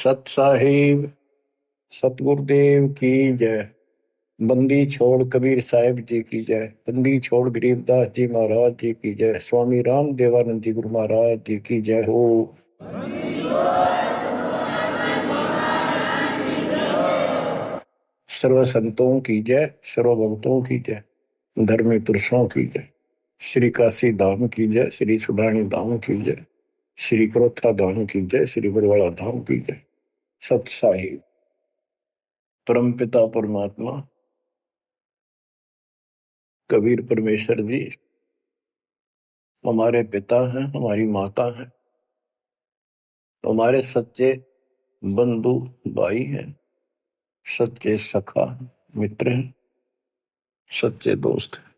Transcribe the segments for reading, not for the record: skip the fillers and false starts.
सत साहिब सतगुरुदेव की जय। बंदी छोड़ कबीर साहिब जी की जय। बंदी छोड़ गरीबदास जी महाराज जी की जय। स्वामी राम देवानंद जी गुरु महाराज जी की जय हो। सर्व संतों की जय, सर्व भक्तों की जय, धर्मी पुरुषों की जय। श्री काशी धाम की जय, श्री सुडानी धाम की जय, श्री क्रोथा धाम की जय, श्री बरवाड़ा धाम की जय। सत साहिब परमपिता परमात्मा कबीर परमेश्वर जी हमारे पिता हैं, हमारी माता हैं, हमारे सच्चे बंधु भाई हैं, सच्चे सखा मित्र हैं, सच्चे दोस्त हैं।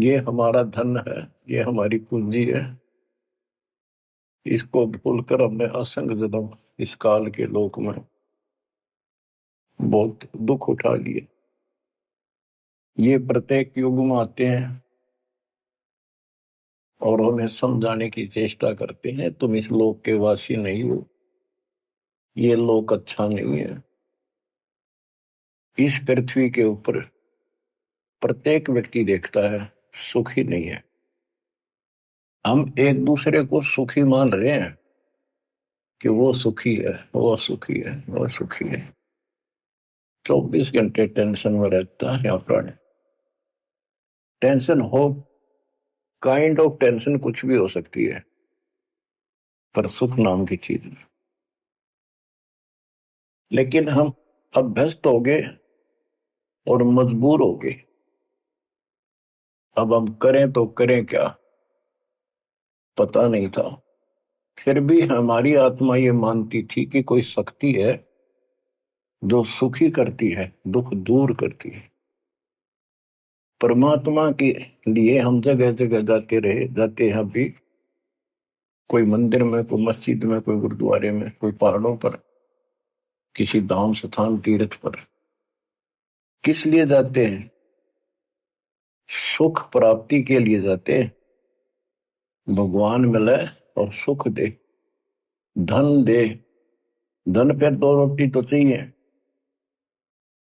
ये हमारा धन है, ये हमारी पूंजी है। इसको भूलकर हमने असंग जन्म इस काल के लोक में बहुत दुख उठा लिए। ये प्रत्येक युग में आते हैं और हमें समझाने की चेष्टा करते हैं, तुम इस लोक के वासी नहीं हो, ये लोक अच्छा नहीं है। इस पृथ्वी के ऊपर प्रत्येक व्यक्ति देखता है सुखी नहीं है। हम एक दूसरे को सुखी मान रहे हैं कि वो सुखी है, वो सुखी है, वो सुखी है। 24 घंटे टेंशन में रहता है प्राणी। टेंशन हो, काइंड ऑफ टेंशन कुछ भी हो सकती है, पर सुख नाम की चीज नहीं। लेकिन हम अभ्यस्त हो गए और मजबूर हो गए। अब हम करें तो करें क्या, पता नहीं था। फिर भी हमारी आत्मा ये मानती थी कि कोई शक्ति है जो सुखी करती है, दुख दूर करती है। परमात्मा के लिए हम जगह जगह जाते रहे, जाते हैं अभी। कोई मंदिर में, कोई मस्जिद में, कोई गुरुद्वारे में, कोई पहाड़ों पर, किसी धाम स्थान तीर्थ पर। किस लिए जाते हैं? सुख प्राप्ति के लिए जाते हैं। भगवान मिले और सुख दे, धन दे। धन पर दो रोटी तो चाहिए,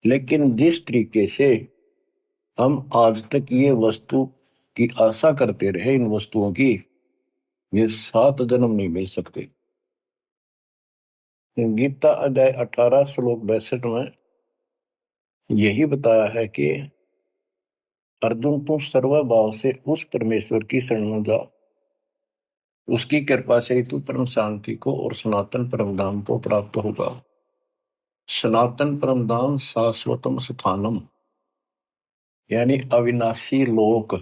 लेकिन जिस तरीके से हम आज तक ये वस्तु की आशा करते रहे, इन वस्तुओं की, ये 7 जन्म नहीं मिल सकते। गीता अध्याय 18 श्लोक 62 में यही बताया है कि अर्जुन तू सर्वभाव से उस परमेश्वर की शरण में जा, उसकी कृपा से ही तू परम शांति को और सनातन परम धाम को प्राप्त होगा। सनातन परम धाम शाश्वतम स्थानम, यानी अविनाशी लोक,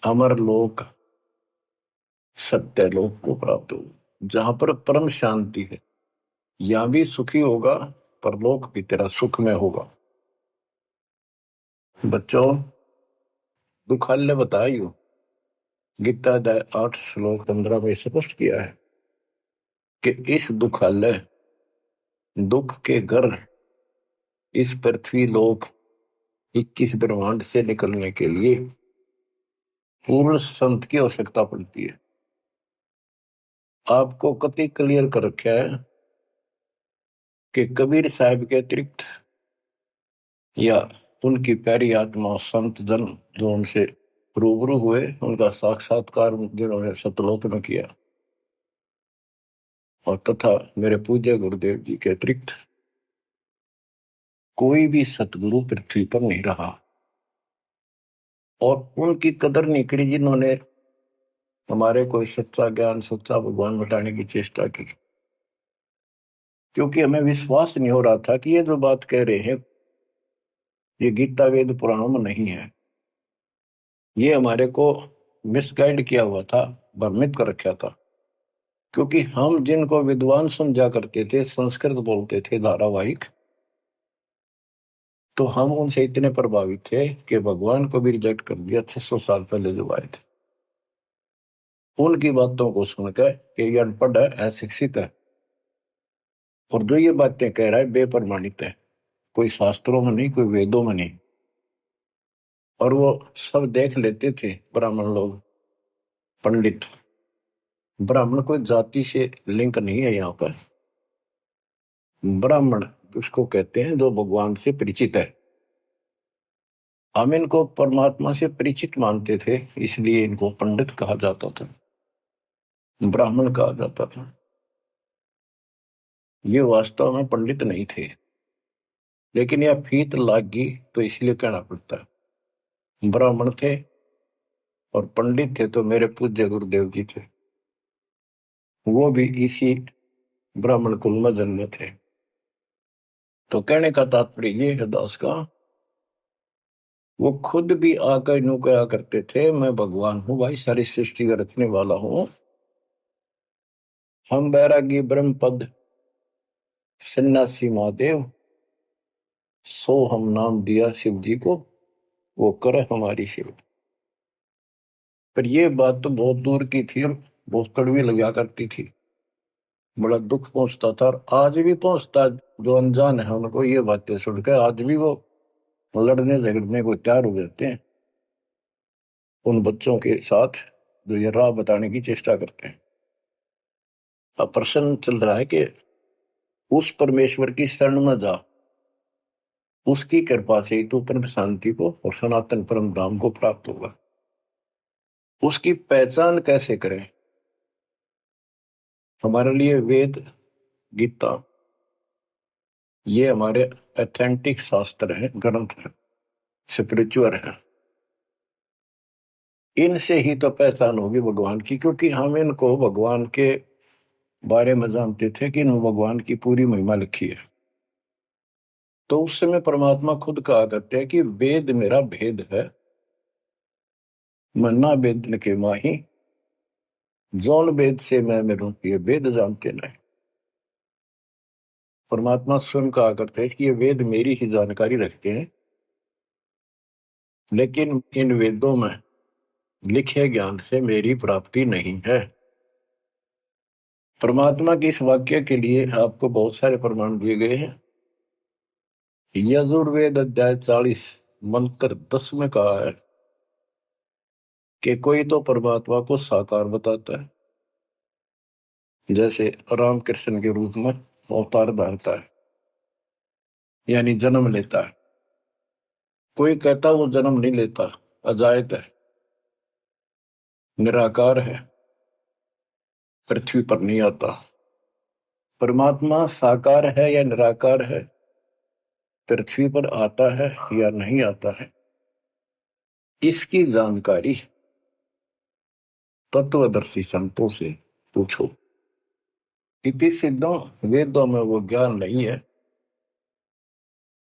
अमर लोक, सत्य लोक को प्राप्त होगा, जहां पर परम शांति है। यहां भी सुखी होगा, पर लोक भी तेरा सुख में होगा। बच्चों, दुखाल्य बताइयो, गीता अध्याय 8 श्लोक 15 में स्पष्ट किया है कि इस दुखालय, दुख के घर, इस पृथ्वी लोक 21 ब्रह्मांड से निकलने के लिए पूर्ण संत की आवश्यकता पड़ती है। आपको कति क्लियर कर रखा है कि कबीर साहब के अतिरिक्त या उनकी प्यारी आत्मा संत जन जो उनसे रूबरू हुए, उनका साक्षात्कार जिन्होंने सतलोक में किया, और तथा मेरे पूज्य गुरुदेव जी के अतिरिक्त कोई भी सतगुरु पृथ्वी पर नहीं रहा। और उनकी कदर नहीं करी जिन्होंने हमारे कोई सच्चा ज्ञान, सच्चा भगवान बताने की चेष्टा की। क्योंकि हमें विश्वास नहीं हो रहा था कि ये जो बात कह रहे हैं ये गीता वेद पुराणों में नहीं है। ये हमारे को मिसगाइड किया हुआ था, भ्रमित कर रखा था। क्योंकि हम जिनको विद्वान समझा करते थे, संस्कृत बोलते थे धारावाहिक, तो हम उनसे इतने प्रभावित थे कि भगवान को भी रिजेक्ट कर दिया 600 साल पहले जो आए थे। उनकी बातों को सुनकर कि ये अनपढ़ है, अशिक्षित है, और जो ये बातें कह रहा है बेप्रमाणित है, कोई शास्त्रों में नहीं, कोई वेदों में नहीं। और वो सब देख लेते थे ब्राह्मण लोग, पंडित, ब्राह्मण कोई जाति से लिंक नहीं है यहाँ पर। ब्राह्मण उसको कहते हैं जो भगवान से परिचित है। हम इनको परमात्मा से परिचित मानते थे, इसलिए इनको पंडित कहा जाता था, ब्राह्मण कहा जाता था। ये वास्तव में पंडित नहीं थे, लेकिन यह फीत लाग गई तो इसलिए कहना पड़ता है। ब्राह्मण थे और पंडित थे तो मेरे पूज्य गुरुदेव जी थे, वो भी इसी ब्राह्मण कुल में जन्मे थे। तो कहने का तात्पर्य ये है दास का, वो खुद भी आकर यूं कहा करते थे, मैं भगवान हूं भाई, सारी सृष्टि का रचने वाला हूं। हम बैरागी ब्रह्म पद सन्यासी महादेव, सो हम नाम दिया शिव जी को, वो करे हमारी सेवा। पर ये बात तो बहुत दूर की थी और बहुत कड़वी लगा करती थी, बड़ा दुख पहुंचता था और आज भी पहुंचता है। जो अनजान है उनको ये बातें सुनकर आज भी वो लड़ने झगड़ने को तैयार हो जाते हैं उन बच्चों के साथ जो ये राह बताने की चेष्टा करते हैं। अब प्रश्न चल रहा है कि उस परमेश्वर की शरण में जा, उसकी कृपा से ही तू परम शांति को और सनातन परम धाम को प्राप्त होगा। उसकी पहचान कैसे करें? हमारे लिए वेद गीता ये हमारे ऑथेंटिक शास्त्र है, ग्रंथ है, स्पिरिचुअल है। इनसे ही तो पहचान होगी भगवान की, क्योंकि हम इनको भगवान के बारे में जानते थे कि इन भगवान की पूरी महिमा लिखी है। तो उस समय परमात्मा खुद कहा करते हैं कि वेद मेरा भेद है, मन्ना वेद के माही, जौन वेद से मैं मेरू ये वेद जानते नहीं। परमात्मा स्वयं कहा करते हैं कि ये वेद मेरी ही जानकारी रखते हैं, लेकिन इन वेदों में लिखे ज्ञान से मेरी प्राप्ति नहीं है। परमात्मा के इस वाक्य के लिए आपको बहुत सारे प्रमाण दिए गए हैं। यजुर्वेद अध्याय 40 मंत्र 10 में कहा है कि कोई तो परमात्मा को साकार बताता है, जैसे रामकृष्ण के रूप में अवतार धारता है, यानी जन्म लेता है। कोई कहता वो जन्म नहीं लेता, अजायत है, निराकार है, पृथ्वी पर नहीं आता। परमात्मा साकार है या निराकार है, पृथ्वी पर आता है या नहीं आता है, इसकी जानकारी तत्वदर्शी संतों से पूछो। इति सिद्धों, वेदों में वो ज्ञान नहीं है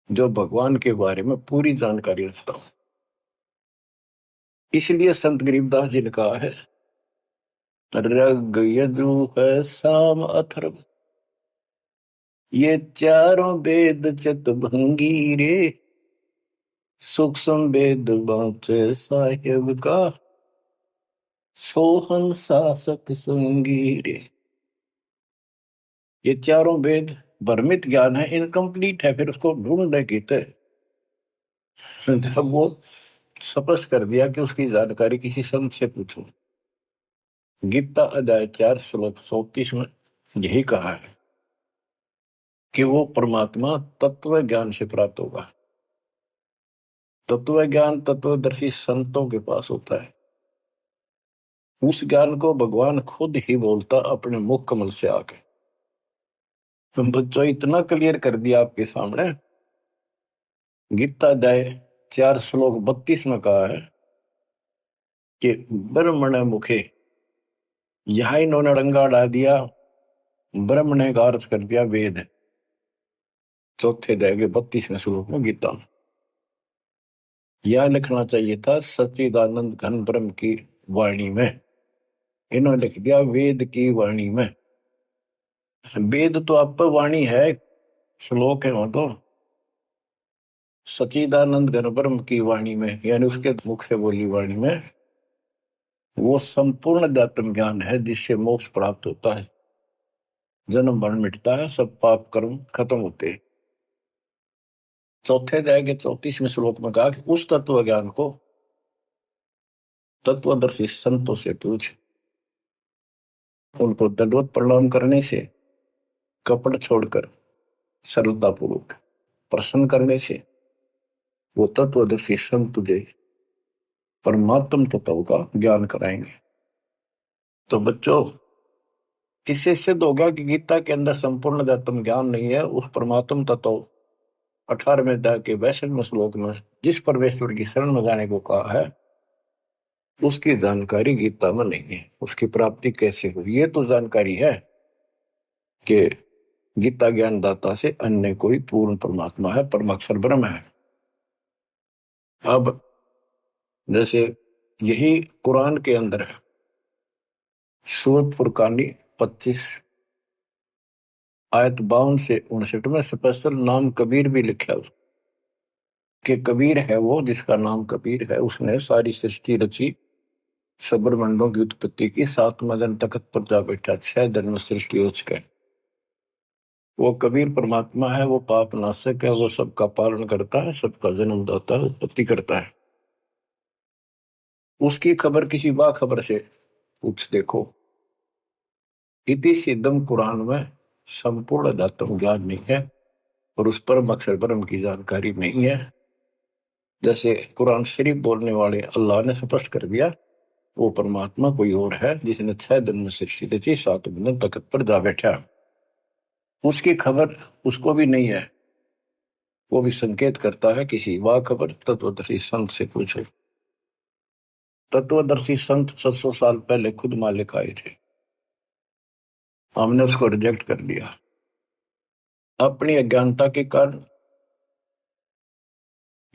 जो भगवान के बारे में पूरी जानकारी रखता हूं। इसलिए संत गरीबदास जी ने कहा है, ऋग यजुः साम अथर्व, ये चारों वेद चतुर्भंगी रे, सूक्ष्म वेद बाँचे साहेब का, सोहन शासक संगी रे। ये चारों वेद भ्रमित ज्ञान है, इनकम्प्लीट है, फिर उसको ढूंढने की थे। जब वो स्पष्ट कर दिया कि उसकी जानकारी किसी संत से पूछो। गीता अध्याय 4 श्लोक 34 में यही कहा है कि वो परमात्मा तत्व ज्ञान से प्राप्त होगा। तत्व ज्ञान तत्वदर्शी संतों के पास होता है। उस ज्ञान को भगवान खुद ही बोलता अपने मुख कमल से आके। तुम बच्चों इतना क्लियर कर दिया आपके सामने। गीता अध्याय 4 श्लोक 32 में कहा है कि ब्रह्मण मुखे, यहां इन्होंने रंगा डाल दिया, ब्रह्म ने का अर्थ कर दिया वेद। चौथे अध्याय के 32वें श्लोक में गीता में यह लिखना चाहिए था सच्चिदानंद घन ब्रह्म की वाणी में, इन्होंने लिख दिया वेद की वाणी में। वेद तो आप पर वाणी है, श्लोक है वो तो। सच्चिदानंद घन ब्रह्म की वाणी में यानी उसके मुख से बोली वाणी में वो संपूर्ण अध्यात्म ज्ञान है जिससे मोक्ष प्राप्त होता है, जन्म मरण मिटता है, सब पाप कर्म खत्म होते हैं। चौथे अध्याय के 34वें श्लोक में कहा कि उस तत्व ज्ञान को तत्वदर्शी संतों से पूछ। उनको दंडवत प्रणाम करने से, कपट छोड़कर सरलतापूर्वक प्रसन्न करने से वो तत्वदर्शी संत तुझे परमात्म तत्व का ज्ञान कराएंगे। तो बच्चों, इससे सिद्ध होगा कि गीता के अंदर संपूर्ण आत्म ज्ञान नहीं है। उस परमात्म तत्व 18वें अध्याय के 62वें श्लोक में जिस परमेश्वर की शरण में जाने को कहा है, उसकी जानकारी गीता में नहीं है। उसकी प्राप्ति कैसे हुई, ये तो जानकारी है कि गीता ज्ञान दाता से अन्य कोई पूर्ण परमात्मा है, परमाक्षर ब्रह्म है। अब जैसे यही कुरान के अंदर है, सूरत फुरकानी 25 आयत 52 से 59 में स्पेशल नाम कबीर भी लिखा है कि कबीर है वो जिसका नाम कबीर है, उसने सारी सृष्टि रची, सब्रमंडों की उत्पत्ति की, 7वें दिन तख्त पर जा बैठा, 6 दिन में सृष्टि रच गए। वो कबीर परमात्मा है, वो पाप नाशक है, वो सबका पालन करता है, सबका जन्म दाता है, उत्पत्ति करता है। उसकी खबर किसी बाखबर से पूछ देखो। इति सिद्धम कुरान में संपूर्ण दातम ज्ञान नहीं है और उस परम अक्षर ब्रह्म की जानकारी नहीं है। जैसे कुरान शरीफ बोलने वाले अल्लाह ने स्पष्ट कर दिया, वो परमात्मा कोई और है जिसने 6 दिन में सृष्टि रची, 7वें दिन तख्त पर जा बैठा। उसकी खबर उसको भी नहीं है। वो भी संकेत करता है किसी बाखबर तत्वदर्शी संत से पूछो। तत्वदर्शी संत 700 साल पहले खुद मालिक आए थे, हमने उसको रिजेक्ट कर दिया। अपनी अज्ञानता के कारण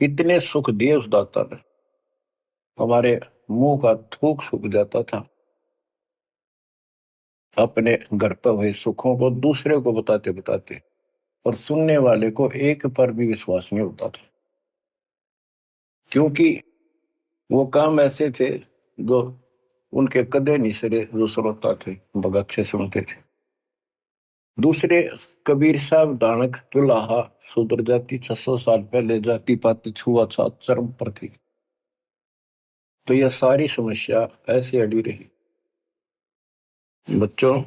इतने सुख दिए उस दाता ने, हमारे मुंह का थूक सूख जाता था। अपने घर पर हुए सुखों को दूसरे को बताते बताते, और सुनने वाले को एक पर भी विश्वास नहीं होता था, क्योंकि वो काम ऐसे थे जो उनके कदे नहीं सरे, जो श्रोता थे बहुत अच्छे सुनते थे। दूसरे कबीर साहब दानक तुलाहा शूद्र जाति 600 साल पहले जाति पाति छुआछूत चरम पर थी। तो यह सारी समस्या ऐसे अड़ी रही। बच्चों,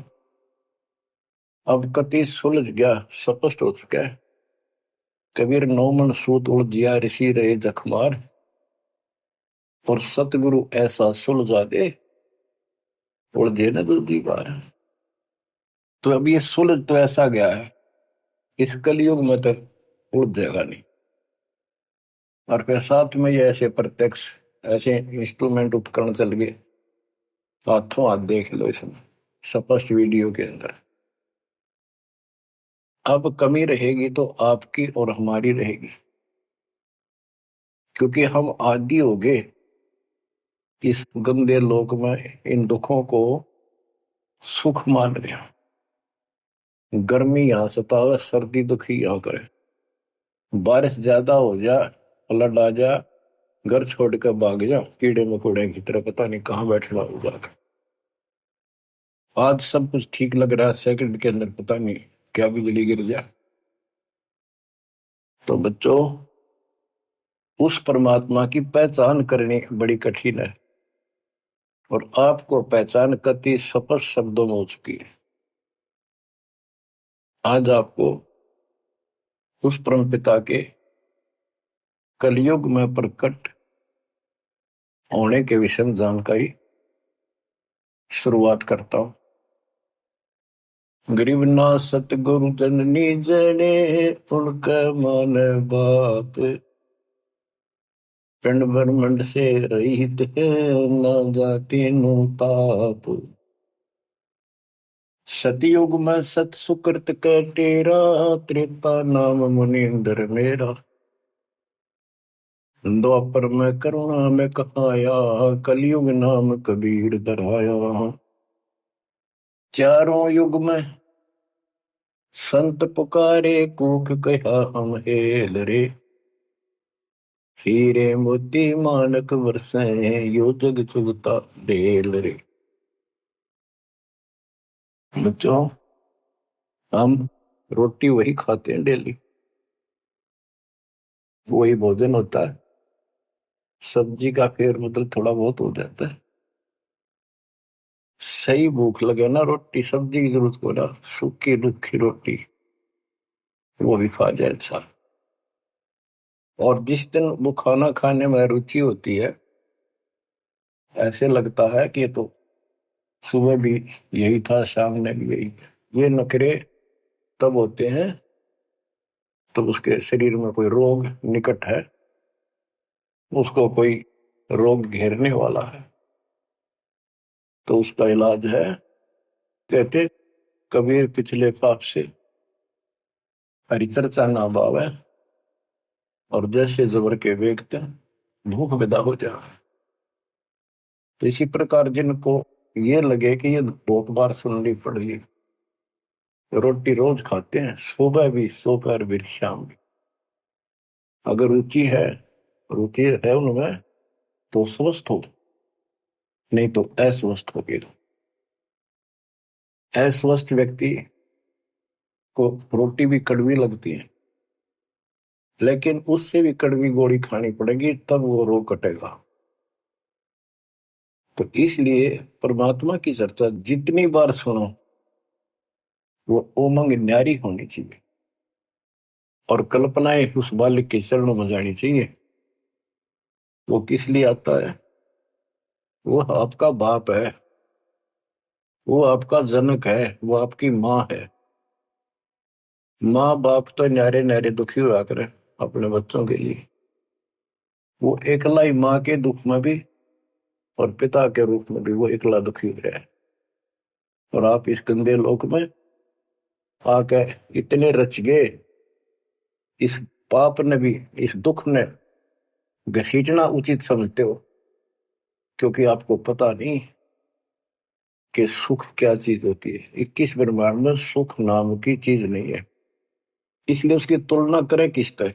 अब कति सुलझ गया, स्पष्ट हो चुका है। कबीर 9 मन सूत उलझिया ऋषि रहे जखमार, और सतगुरु ऐसा सुलझा दे उलझे न दूसरी बार। तो अब ये सुलझ तो ऐसा गया है, इस कलयुग में तो उलझ जाएगा नहीं। और फिर साथ में ये ऐसे प्रत्यक्ष ऐसे इंस्ट्रूमेंट उपकरण चल गए, हाथों हाथ देख लो इसमें स्पष्ट वीडियो के अंदर। अब कमी रहेगी तो आपकी और हमारी रहेगी, क्योंकि हम आदी हो गए इस गंदे लोक में इन दुखों को सुख मान रहे हैं। गर्मी यहां सतावे, सर्दी दुखी यहां करे, बारिश ज्यादा हो जा, फ्लड आ जा, घर छोड़ कर भाग जा, कीड़े मकोड़े की तरह पता नहीं कहाँ बैठना होगा। आज सब कुछ ठीक लग रहा है, सेकंड के अंदर पता नहीं क्या बिजली गिर जाए। तो बच्चों, उस परमात्मा की पहचान करनी बड़ी कठिन है, और आपको पहचान कति स्पष्ट शब्दों में हो चुकी है। आज आपको उस परम पिता के कलयुग में प्रकट होने के विषय में जानकारी शुरुआत करता हूं। गरीब ना सतगुरु जननी जने, उनका मान बाप, पिंड ब्रह्मंड से रहित है, ना जाति नु ताप। सतयुग में सत सुकृत का तेरा, त्रेता नाम मुनिंदर मेरा। द्वापर में करुणा में कहाया, कलयुग नाम कबीर धराया। चारों युग में संत पुकारे, कूक कहा हम हेल रे। हीरे मोती मानक बरसे, यो जग चुगता ढेल रे। बच्चों, हम रोटी वही खाते हैं डेली, वही भोजन होता है, सब्जी का फेर बदल थोड़ा बहुत हो जाता है। सही भूख लगे ना, रोटी सब्जी की जरूरत को ना, सूखी रुखी रोटी वो भी खा जाए इंसान। और जिस दिन वो खाना खाने में रुचि होती है, ऐसे लगता है कि ये तो सुबह भी यही था, शाम ने भी यही। ये नखरे तब होते हैं तब उसके शरीर में कोई रोग निकट है, उसको कोई रोग घेरने वाला है, तो उसका इलाज है। कहते कबीर पिछले पाप से हरि चर्चा ना भावे, और जैसे जबर के वेगते भूख विदा हो जाए। तो इसी प्रकार जिनको ये लगे कि ये बहुत बार सुननी पड़ेगी, रोटी रोज खाते हैं, सुबह भी दोपहर भी शाम भी, अगर रुचि है उनमें, तो स्वस्थ हो, नहीं तो अस्वस्थ हो गए। अस्वस्थ व्यक्ति को रोटी भी कड़वी लगती है, लेकिन उससे भी कड़वी गोली खानी पड़ेगी, तब वो रोग कटेगा। तो इसलिए परमात्मा की चर्चा जितनी बार सुनो, वो उमंग न्यारी होनी चाहिए, और कल्पनाएं उस बालक के चरणों में जानी चाहिए। वो किस लिए आता है? वो आपका बाप है, वो आपका जनक है, वो आपकी माँ है। माँ बाप तो न्यारे न्यारे दुखी हुआ करे अपने बच्चों के लिए, वो एकला ही माँ के दुख में भी और पिता के रूप में भी वो एकला दुखी हो रहा है। और आप इस गंदे लोक में आके इतने रच गए, इस पाप ने भी, इस दुख ने घसीटना उचित समझते हो, क्योंकि आपको पता नहीं कि सुख क्या चीज होती है। 21 ब्रह्मांड में सुख नाम की चीज नहीं है, इसलिए उसकी तुलना करें किससे?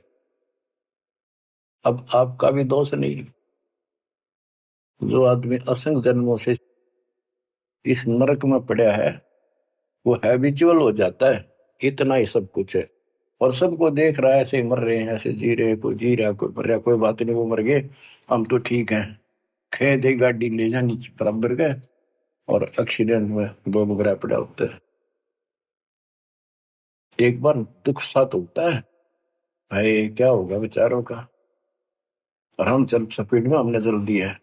अब आपका भी दोष नहीं। जो आदमी असंख्य जन्मों से इस नरक में पड़ा है, वो हैबिचुअल हो जाता है, इतना ही सब कुछ है। और सबको देख रहा है, ऐसे मर रहे हैं, ऐसे जी रहे, कोई जी रहा, कोई मर रहा, कोई बात नहीं, वो मर गए, हम तो ठीक हैं। खे दे गाड़ी ले जानी बराबर गए, और एक्सीडेंट में दो बगैर पड़ा होता है। एक बार दुख साथ होता है, भाई क्या होगा बेचारों का, और हम चल स्पीड में हमने जल दिया है,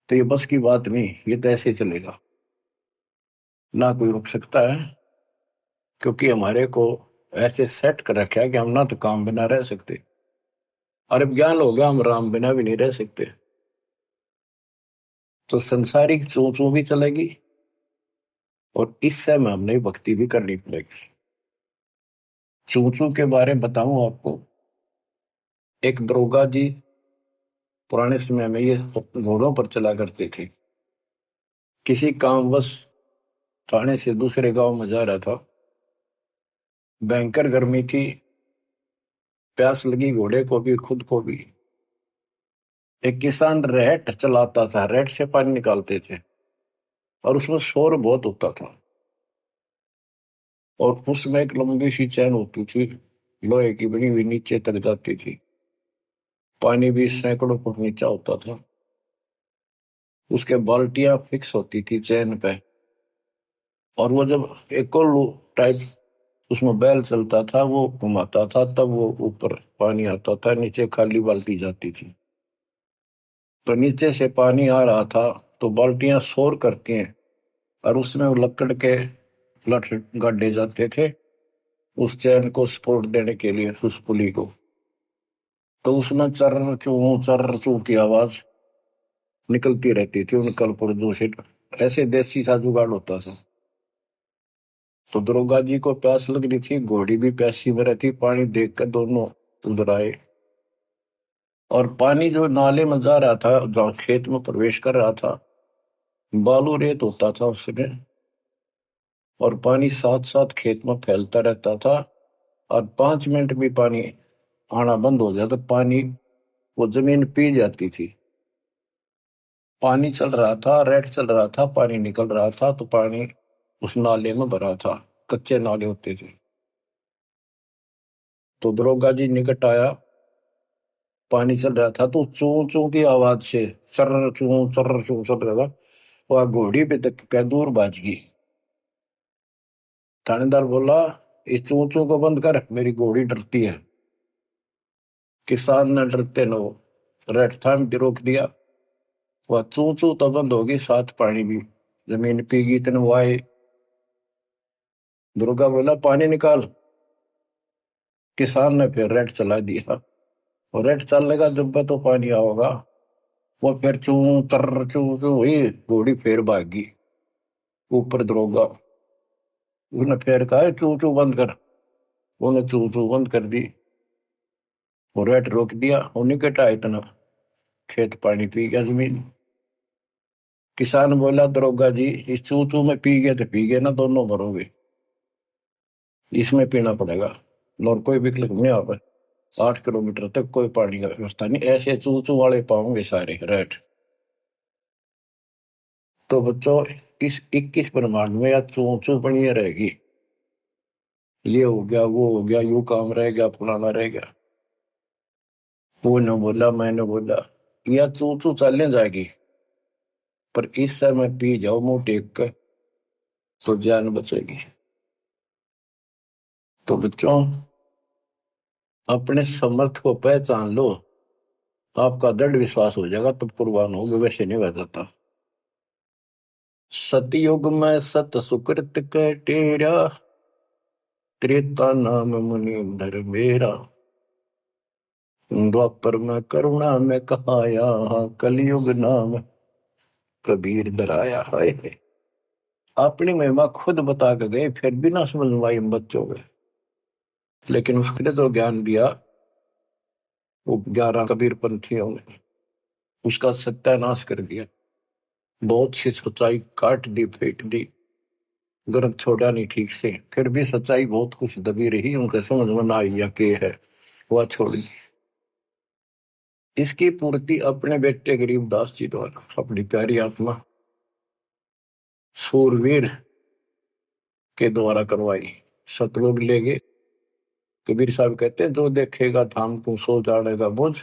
तो ये बस की बात नहीं, ये तो ऐसे चलेगा, ना कोई रुक सकता है। क्योंकि हमारे को ऐसे सेट कर रखा है कि हम ना तो काम बिना रह सकते, और अब ज्ञान हो गया हम राम बिना भी नहीं रह सकते। तो संसारिक चू चू भी चलेगी, और इस समय हमने भक्ति भी करनी पड़ेगी। चू चू के बारे में बताऊं आपको, एक दरोगा जी पुराने समय में ये घोड़ों पर चला करते थे। किसी कामवश थाने से दूसरे गांव में जा रहा था, भयंकर गर्मी थी, प्यास लगी घोड़े को भी खुद को भी। एक किसान रेट चलाता था, रेट से पानी निकालते थे, और उसमें शोर बहुत होता था, और उसमें एक लंबी सी चैन होती थी, लोहे की बनी हुई, नीचे तक जाती थी, पानी भी सैकड़ों फुट नीचा होता था। उसके बाल्टियां फिक्स होती थी चैन पे, और वो जब एक टाइप उसमें बैल चलता था, वो घुमाता था, तब वो ऊपर पानी आता था, नीचे खाली बाल्टी जाती थी। तो नीचे से पानी आ रहा था, तो बाल्टियां शोर करती हैं, और उसमें वो लकड़ के लठ गाड़े जाते थे उस चैन को सपोर्ट देने के लिए, उस पुली को। तो उसमें चर्र चू की आवाज निकलती रहती थी उन कलपुर्जों से। ऐसे देसी सा जुगाड़ होता था। तो दरोगा जी को प्यास लग रही थी, घोड़ी भी प्यासी में रहती, पानी देख कर दोनों उधर आए, और पानी जो नाले में जा रहा था, जहाँ खेत में प्रवेश कर रहा था, बालू रेत होता था उसमें, और पानी साथ साथ खेत में फैलता रहता था, और 5 मिनट भी पानी आना बंद हो जाता, पानी वो जमीन पी जाती थी। पानी चल रहा था, रेट चल रहा था, पानी निकल रहा था, तो पानी उस नाले में भरा था, कच्चे नाले होते थे। तो दरोगा जी निकट आया, पानी चल रहा था, तो चू चू की आवाज से चर्र चू चल रहा था, वह घोड़ी पे तक क्या दूर बाज गई। थानेदार बोला, इस चू चू को बंद कर, मेरी घोड़ी डरती है। किसान ने डरते न रेड थाम के रोक दिया। वह चू चू तो बंद होगी, साथ पानी भी। जमीन पीगी तेन वाए। दुर्गा बोला, पानी निकाल। किसान ने फिर रेड चला दिया, और रेड चलेगा जब तो पानी आओगा। वो फिर चू चू हुई, घोड़ी फिर भागी। ऊपर दरोगा उसने फिर कहा, चू चू बंद कर। उन्हें चू चू बंद कर दी, और रेड रोक दिया। उन्हीं के टा इतना खेत पानी पी गया जमीन। किसान बोला, दरोगा जी, इस चू चू में पी गए तो पी गए ना, दोनों मरोगे। इसमें पीना पड़ेगा, और कोई विकल्प नहीं। आप 8 किलोमीटर तक कोई पानी का व्यवस्था नहीं, ऐसे चू चू वाले पाओगे सारे रेट। तो बच्चों, इस 21 ब्रह्मांड में या चू चू बनी रहेगी। ये हो गया, वो हो गया, यू काम रह गया, फलाना रह गया। वो न बोला, मैंने बोला, या चू चू चलने जाएगी, पर इस समय पी जाओ मुंह टेक कर, तो जान बचेगी। तो बच्चों, अपने समर्थ को पहचान लो, आपका दृढ़ विश्वास हो जाएगा, तब कुर्बान होगे, वैसे नहीं रह जाता। सतयुग में सत सुकृत के टेरा, त्रेता नाम मुनि धर मेरा। द्वापर में करुणा में कहाया, कलयुग नाम कबीर धराया है। अपनी महिमा खुद बता के गए, फिर भी ना समझ पाई बच्चों के। लेकिन उसने तो ज्ञान दिया, वो 11 कबीर पंथियों ने उसका सत्यानाश कर दिया। बहुत सी सच्चाई काट दी, फेंक दी, ग्रंथ छोड़ा नहीं ठीक से। फिर भी सच्चाई बहुत कुछ दबी रही, उनके समझ में ना आई या के है, वह छोड़ दी। इसकी पूर्ति अपने बेटे गरीबदास जी द्वारा, अपनी प्यारी आत्मा सूरवीर के द्वारा करवाई। सतलोक ले गए। कबीर साहब कहते हैं, जो देखेगा धाम को सो जानेगा बुझ।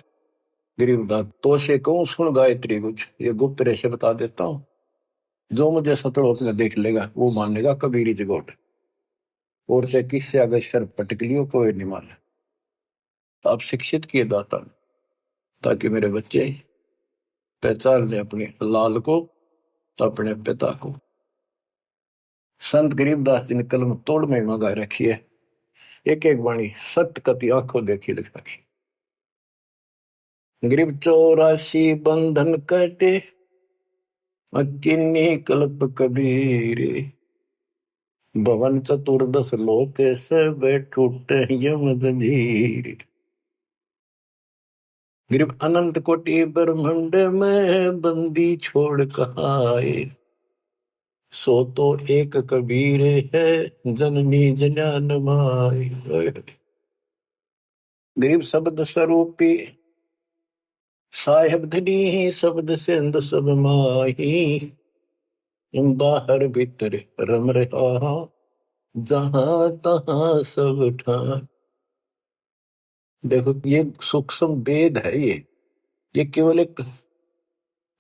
गरीबदास, तो से कहूं सुन गायत्री कुछ, ये गुप्त रेशे बता देता हूं। जो मुझे सतलोक में देख लेगा, वो मानेगा कबीरी जगोट। और चाहे किससे अगर शर पटक लियो, कोई नहीं माने। तो आप शिक्षित किए दाता, ताकि मेरे बच्चे पहचान ले अपने लाल को, अपने पिता को। संत गरीबदास जी ने कलम तोड़ में मंगा रखी है। एक एक वाणी सत्य कति आंखों देखी लिख रखी। गरीब 84 बंधन कटे, किन्नी कल्प कबीर। भवन चतुर्दश लोक सब टूटे यम जंजीर। गरीब अनंत कोटि ब्रह्मांड में बंदी छोड़ कहाए। सो तो एक कबीर है, जननी जनान माई। गरीब शब्द स्वरूपी साहेब धनी, शब्द सिंध सब माही। बाहर भीतर रम रहा, जहां तहां सब ठां। देखो, ये सूक्ष्म वेद है। ये केवल एक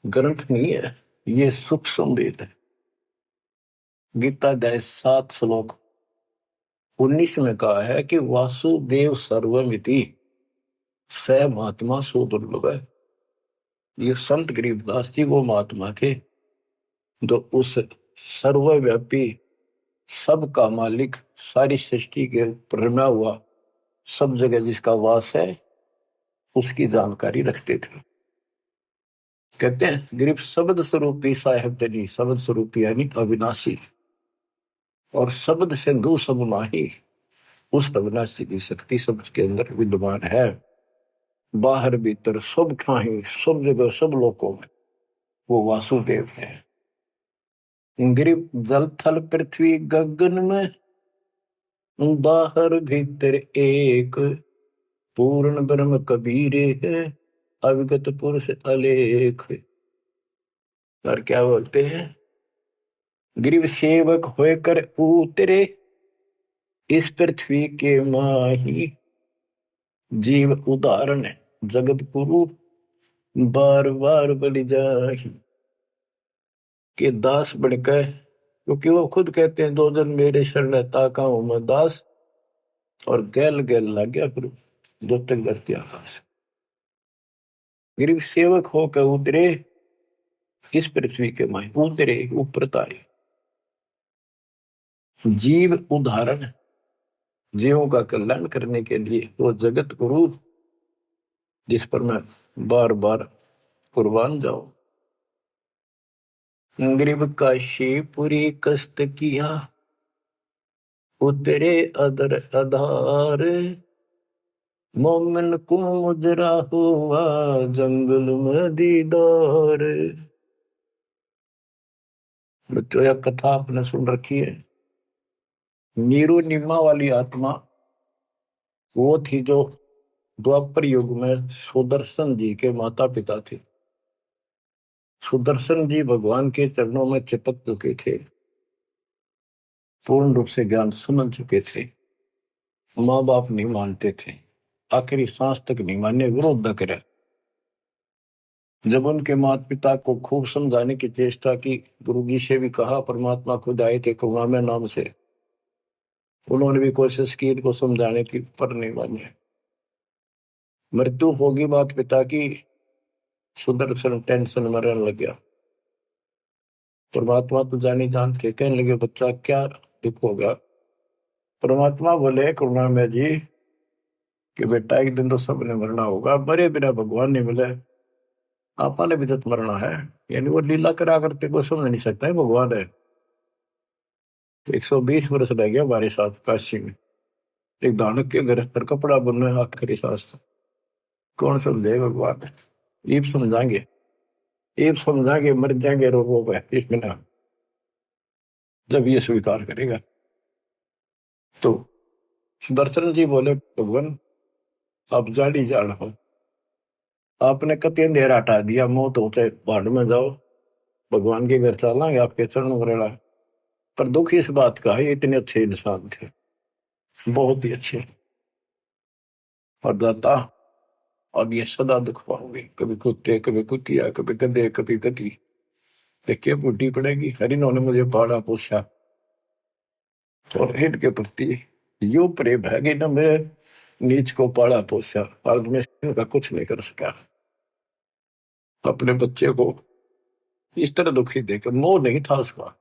ग्रंथ नहीं है, ये सूक्ष्म वेद है। गीता अध्याय 7 श्लोक 19 में कहा है कि वासुदेव सर्वमिति, स महात्मा सुदुर्लभ है। ये संत गरीबदास जी वो महात्मा थे, जो उस सर्वव्यापी, सबका मालिक, सारी सृष्टि के ऊपर रमा हुआ, सब जगह जिसका वास है, उसकी जानकारी रखते थे। कहते हैं, गरीब शब्द स्वरूपी साहेब धनी, शब्द स्वरूपी यानी अविनाशी, और शब्द सिंधु सब माही। उस अविनाशी की शक्ति शब्द के अंदर विद्यमान है। बाहर भीतर सब ठाही, सब जगह, सब लोकों में वो वासुदेव है। गरीब जल थल पृथ्वी गगन में, बाहर भीतर एक। पूर्ण ब्रह्म कबीर है, अविगत पुरुष अलेख। और क्या बोलते हैं, गरीब सेवक होकर उतरे, इस पृथ्वी के माही। जीव उदाहरण जगत गुरु, बार बार बलि जाहि। कि दास बनकर, क्योंकि वो खुद कहते हैं 2 दिन मेरे शरण ताका हूं मैं दास, और गैल गैल लग गया फिर जो तक धरती आकाश। गरीब सेवक होकर उतरे इस पृथ्वी के माए, उतरे ऊपर ताए। जीव उदाहरण, जीवों का कल्याण करने के लिए वो जगत गुरु जिस पर मैं बार बार कुर्बान जाऊं। गरीब काशीपुरी कष्ट किया, उतरे अदर आधार, मोमिन को मुजरा हुआ जंगल में दीदार। बच्चों यह कथा आपने सुन रखी है। नीरू निम्मा वाली आत्मा वो थी जो द्वापर युग में सुदर्शन जी के माता पिता थे। सुदर्शन जी भगवान के चरणों में चिपक चुके थे, पूर्ण रूप से ज्ञान समझ चुके थे। माँ बाप नहीं मानते थे, आखिरी सांस तक नहीं माने, विरोध न करे। जब उनके माता पिता को खूब समझाने की चेष्टा की, गुरु जी से भी कहा, परमात्मा खुद आए थे करुणामय नाम से, उन्होंने भी कोशिश की इनको समझाने की, पर नहीं माने। मृत्यु होगी माता पिता की, सुदर्शन टेंशन में रहने लग गया। परमात्मा तो जानी जानते, कहने लगे बच्चा क्या दुख होगा। परमात्मा बोले करुणामय जी कि बेटा एक दिन तो सबने मरना होगा, मरे बिना भगवान नहीं मिले, आपने भी तो मरना है। यानी वो लीला करा करते को समझ नहीं सकता है भगवान है। 120 वर्ष रह गया हमारे साथ काशी में, एक दानक के घर पर कपड़ा बुनना आखिरी सांस, कौन समझे भगवान है। ईब समझाएंगे, ईब समझाएंगे, मर जाएंगे रोगों में एक बिना, जब ये स्वीकार करेगा। तो सुदर्शन जी बोले भगवान आप जानी जान हो, आपने कति अंधेरा हटा दिया, मौत होते पहाड़ में जाओ, भगवान के घर चलेंगे, आपके चरण वरेला। पर दुख इस बात का है, इतने अच्छे इंसान थे, बहुत ही अच्छे, और दाता अब ये सदा दुख पाओगे, कभी कुत्ते कभी कुतिया, कभी गधे कभी गधी, देखिए बूढ़ी पड़ेगी। हरि ने मुझे पाला पोसा, और हिट के प्रति यो प्रेम है कि ना मेरे नीच को पाला पोसा, आज मैं इनका कुछ नहीं कर सका। अपने बच्चे को इस तरह दुखी देकर, मोह नहीं था उसका,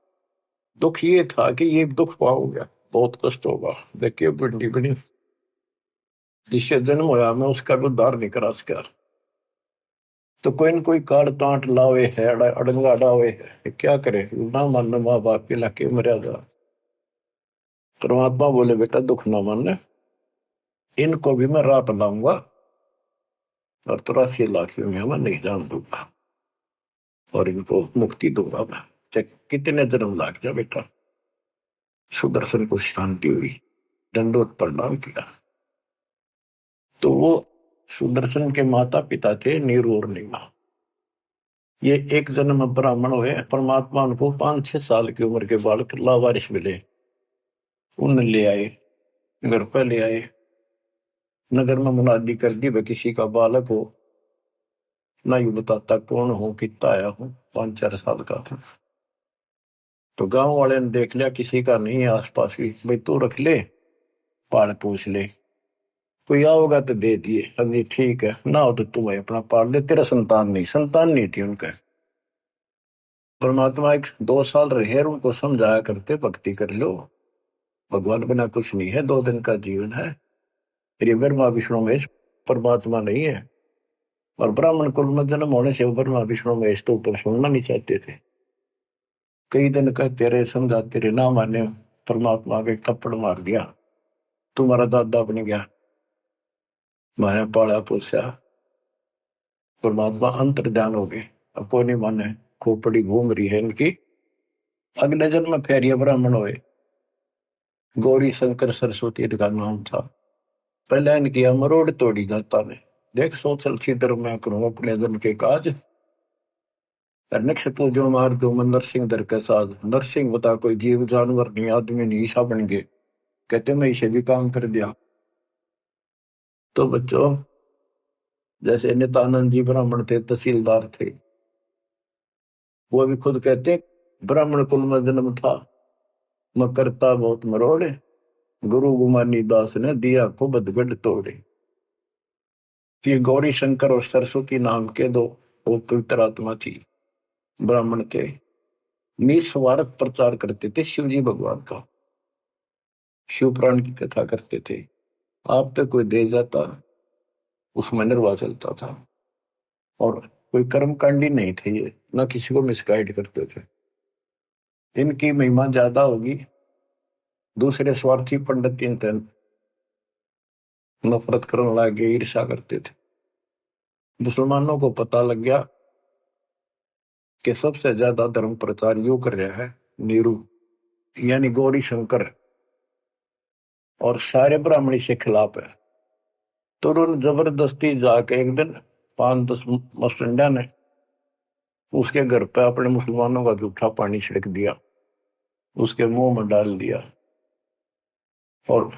दुख ये था कि ये दुख पाऊंगा, बहुत कष्ट होगा। देखिए बड़ी बड़ी जिससे जन्म होया मैं उसका भी उद्धार नहीं करा सका। तो कोई न कोई काट तांट लावे है, अड़ंगा डावे है, क्या करे, ना मानना माँ बाप के लाके मर्यादा। परमात्मा बोले बेटा दुख ना मानना, इनको भी मैं रात लाऊंगा और 83 लाख में मैं नहीं जान दूंगा, और इनको मुक्ति दूंगा मैं, चाहे कितने जन्म लाग जाए बेटा। सुदर्शन को शांति हुई, दंडोत प्रणाम किया। तो वो सुदर्शन के माता पिता थे नीरू और नीमा। ये एक जन्म ब्राह्मण हुए, परमात्मा उनको 5-6 साल की उम्र के बालक लावारिश मिले, उन ले आए, घर पर ले आए, नगर में मुनादी कर दी, वह किसी का बालक हो, ना यू बताता कौन हो, कितना आया हूं, 5-4 साल का था। तो गांव वाले ने देख लिया किसी का नहीं है आसपास भी, भाई तू रख ले, पाल पूछ ले, कोई आओगा तो दे दिए, अभी ठीक है, ना हो तो तुम्हें अपना पाल दे, तेरा संतान नहीं थी उनका। परमात्मा एक 2 साल रहे, उनको समझाया करते भक्ति कर लो, भगवान बिना कुछ नहीं है, 2 दिन का जीवन है। फिर ब्रह्मा विष्णु महेश परमात्मा नहीं है, और ब्राह्मण कुल में जन्म होने से ब्रह्मा विष्णु महेश तो ऊपर सुनना नहीं चाहते थे। कई दिन कहते रहे, समझाते रहे, ना माने, परमात्मा के थप्पड़ मार दिया, तुम्हारा दादा बन गया, मैंने पाला पोसा। परमात्मा अंतर ध्यान हो गए, अब कोई नहीं माने, खोपड़ी घूम रही है इनकी। अगले जन्म में फिर ये ब्राह्मण हुए, गौरी शंकर सरस्वती इनका नाम था। पहले इनकी मरोड़ तोड़ी जाता ने, देख सोचल छिद्र मैं करूं अपने जन के काज, नक्ष पूजो मार दो मन नरसिंह दर के साथ। नरसिंह बता कोई जीव जानवर नहीं, आदमी नहीं, ईसा बन गए, कहते मैं इसे भी काम कर दिया। तो बच्चों जैसे नित्यानंद जी ब्राह्मण थे, तहसीलदार थे, वो भी खुद कहते ब्राह्मण कुल में जन्म था, मैं करता बहुत मरोड़े, गुरु गुमानी दास ने दिया को बदगढ़ तोड़े। ये गौरी शंकर और सरस्वती नाम के दो वो पवित्र आत्मा थी, ब्राह्मण थे, निस्वार्थ प्रचार करते थे शिव जी भगवान का, शिव पुराण की कथा करते थे। आप पे कोई दे जाता उसमें निर्वाह चलता था, और कोई कर्मकांडी नहीं थे ये, ना किसी को मिसगाइड करते थे। इनकी महिमा ज्यादा होगी, दूसरे स्वार्थी पंडित इन नफरत करने लगे, ईर्षा करते थे। मुसलमानों को पता लग गया कि सबसे ज्यादा धर्म प्रचार यू कर रहा है नीरू, यानी गौरी शंकर, और सारे ब्राह्मणी से खिलाफ है। तो उन्होंने जबरदस्ती जाके एक दिन 5-10 मस्टंडा ने उसके घर पे अपने मुसलमानों का जूठा पानी छिड़क दिया, उसके मुंह में डाल दिया, और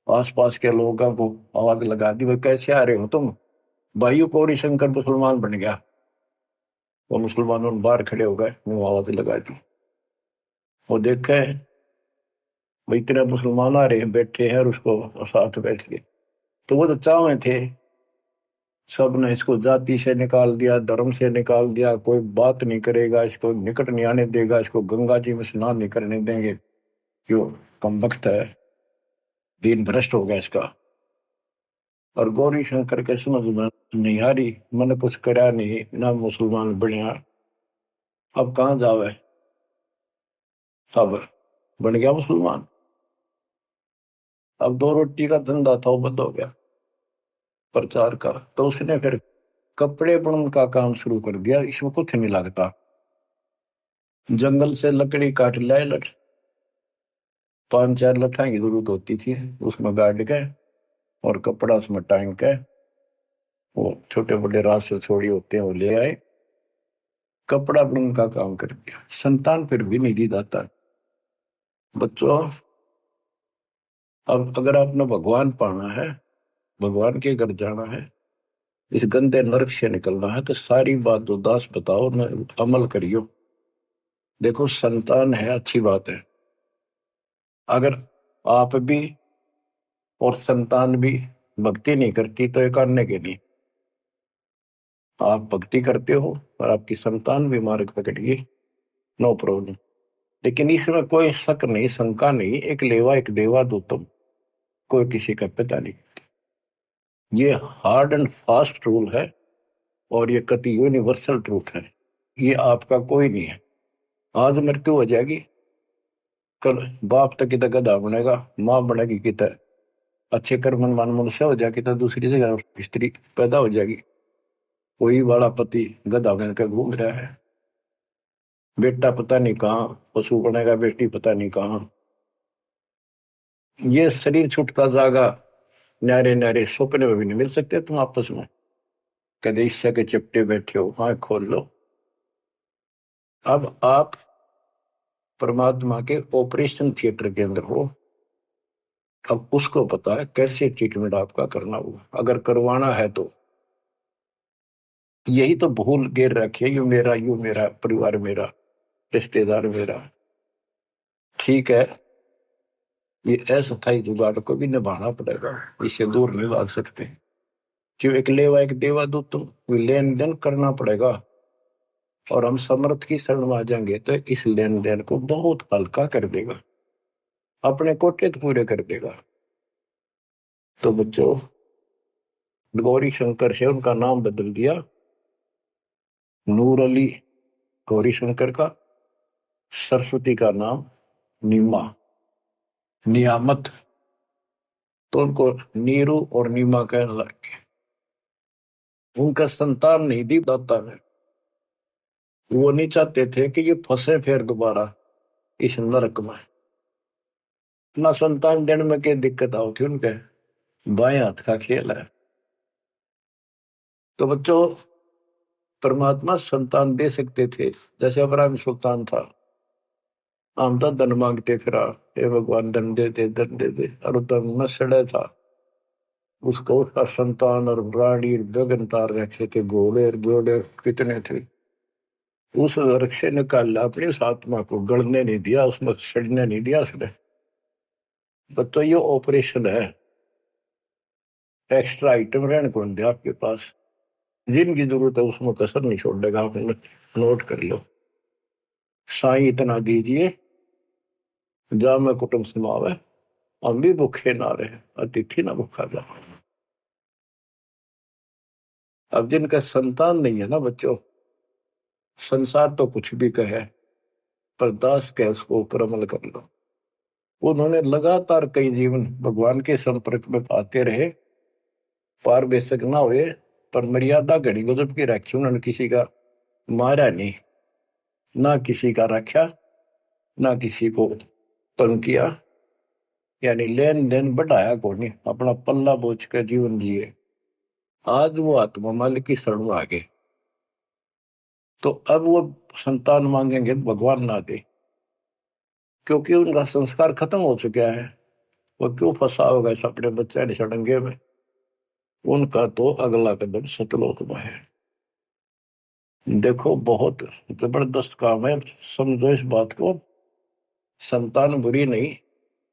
आसपास के लोगों को आवाज लगा दी, भाई कैसे आ रहे हो तुम, भाइयों गौरी शंकर मुसलमान बन गया। वो मुसलमानों बाहर खड़े हो गए, मुंह आवाज लगा दी। वो देखे भाई तेरा मुसलमान आ रहे हैं, बैठे हैं, और उसको साथ बैठ के, तो वो तो चावे थे, सब ने इसको जाति से निकाल दिया, धर्म से निकाल दिया, कोई बात नहीं करेगा, इसको निकट नहीं आने देगा, इसको गंगा जी में स्नान नहीं करने देंगे, क्यों कम वक्त है, दीन भ्रष्ट हो गया इसका। और गौरी शंकर के समझ में नहीं आ रही, मैंने कुछ करा नहीं ना, मुसलमान बनया, अब कहाँ जावे, अब बन गया मुसलमान, अब 2 रोटी का धंधा था वो बंद हो गया प्रचार का। तो उसने फिर कपड़े बुनने का काम शुरू कर दिया, इसमें कुछ नहीं लगता, जंगल से लकड़ी काट लाए, 5-4 लठा की जरूरत होती थी, उसमें गाड़ के और कपड़ा उसमें टांग के, वो छोटे बड़े रास से छोड़ी होते हैं वो ले आए, कपड़ा बुनने का काम कर दिया। संतान फिर भी नहीं दी जाता। बच्चों, अब अगर आपने भगवान पाना है, भगवान के घर जाना है, इस गंदे नरक से निकलना है, तो सारी बात उदास बताओ न, अमल करियो। देखो संतान है अच्छी बात है, अगर आप भी और संतान भी भक्ति नहीं करती तो एक अन्य के नहीं, आप भक्ति करते हो और आपकी संतान भी मार्ग पकड़ गई, नो प्रॉब्लम। लेकिन इसमें कोई शक नहीं, शंका नहीं, एक लेवा एक देवा दो तुम, कोई किसी का पिता नहीं। ये हार्ड एंड फास्ट रूल है, और ये कति यूनिवर्सल ट्रूथ है, ये आपका कोई नहीं है। आज मृत्यु हो जाएगी, कल बाप तक कितना गधा बनेगा, माँ बनेगी कितना अच्छे कर्म मान मनुष्य हो जाएगी, तो दूसरी जगह स्त्री पैदा हो जाएगी, कोई वाला पति गधा बन कर घूम रहा है, बेटा पता नहीं कहाँ पशु बनेगा, बेटी पता नहीं कहाँ। ये शरीर छूटता जागा, न्यारे न्यारे सपने में भी नहीं मिल सकते तुम आपस में, कदे ईर्ष्या के चिपटे बैठे हो, हाँ खोल लो। अब आप परमात्मा के ऑपरेशन थिएटर के अंदर हो, अब उसको पता है कैसे ट्रीटमेंट आपका करना होगा, अगर करवाना है तो। यही तो भूल गिर रखी है, यू मेरा परिवार मेरा, रिश्तेदार मेरा। ठीक है, ये अस्थायी जुगाड़ को भी निभाना पड़ेगा, इससे दूर नहीं भाग सकते। क्यों, एक लेवा एक देवा दो तुम, लेन देन करना पड़ेगा, और हम समर्थ की शरण में आ जाएंगे तो इस लेन देन को बहुत हल्का कर देगा, अपने कोटे तो पूरे कर देगा। तो बच्चों, गौरी शंकर से उनका नाम बदल दिया, नूर अली गौरी शंकर का, सरस्वती का नाम नीमा, नियामत, तो उनको नीरू और नीमा कहने लगे। उनका संतान नहीं दी दाता ने, वो नहीं चाहते थे कि ये फंसे फिर दोबारा इस नरक में, ना संतान देने में क्या दिक्कत आओ थी उनके, बाएं हाथ का खेल है। तो बच्चों, परमात्मा संतान दे सकते थे, जैसे अब्राहम सुल्तान था, हम तो धन मांगते फिरा, हे भगवान धन दे दे धन दे दे, और धन न सड़े था, उसको उसका संतान और रानी गगन तार रखे थे, घोड़े घोड़े कितने थे, उस नरक से निकाल अपनी उस आत्मा को गड़ने नहीं दिया, उसमें सड़ने नहीं दिया उसने। तो ये ऑपरेशन है। एक्स्ट्रा आइटम रहने को नहीं दिया आपके पास। जिनकी जरूरत है उसमें कसर नहीं छोड़ेगा। आप नोट कर लो। साईं इतना दीजिए जा में कुटुंब समावे, हम भी भूखे ना रहे, अतिथि ना भूखा जा। अब जिनका संतान नहीं है ना बच्चों, संसार तो कुछ भी कहे, पर दास के उसको ऊपर अमल कर लो। उन्होंने लगातार कई जीवन भगवान के संपर्क में आते रहे, पार बेशक ना हुए, पर मर्यादा घड़ी गजब की रखी उन्होंने। किसी का मारा नहीं, ना किसी का रखा, ना किसी को तंग किया, यानी लेन देन बढ़ाया को नहीं, अपना पल्ला बोझ कर जीवन जिए। आज वो आत्मा मालिक की शरण में आ गए, तो अब वो संतान मांगेंगे तो भगवान ना दे, क्योंकि उनका संस्कार खत्म हो चुका है। वो क्यों फंसा होगा इस अपने बच्चे ने सड़ंगे में। उनका तो अगला कदम सतलोक में है। देखो बहुत जबरदस्त काम है। समझो इस बात को, संतान बुरी नहीं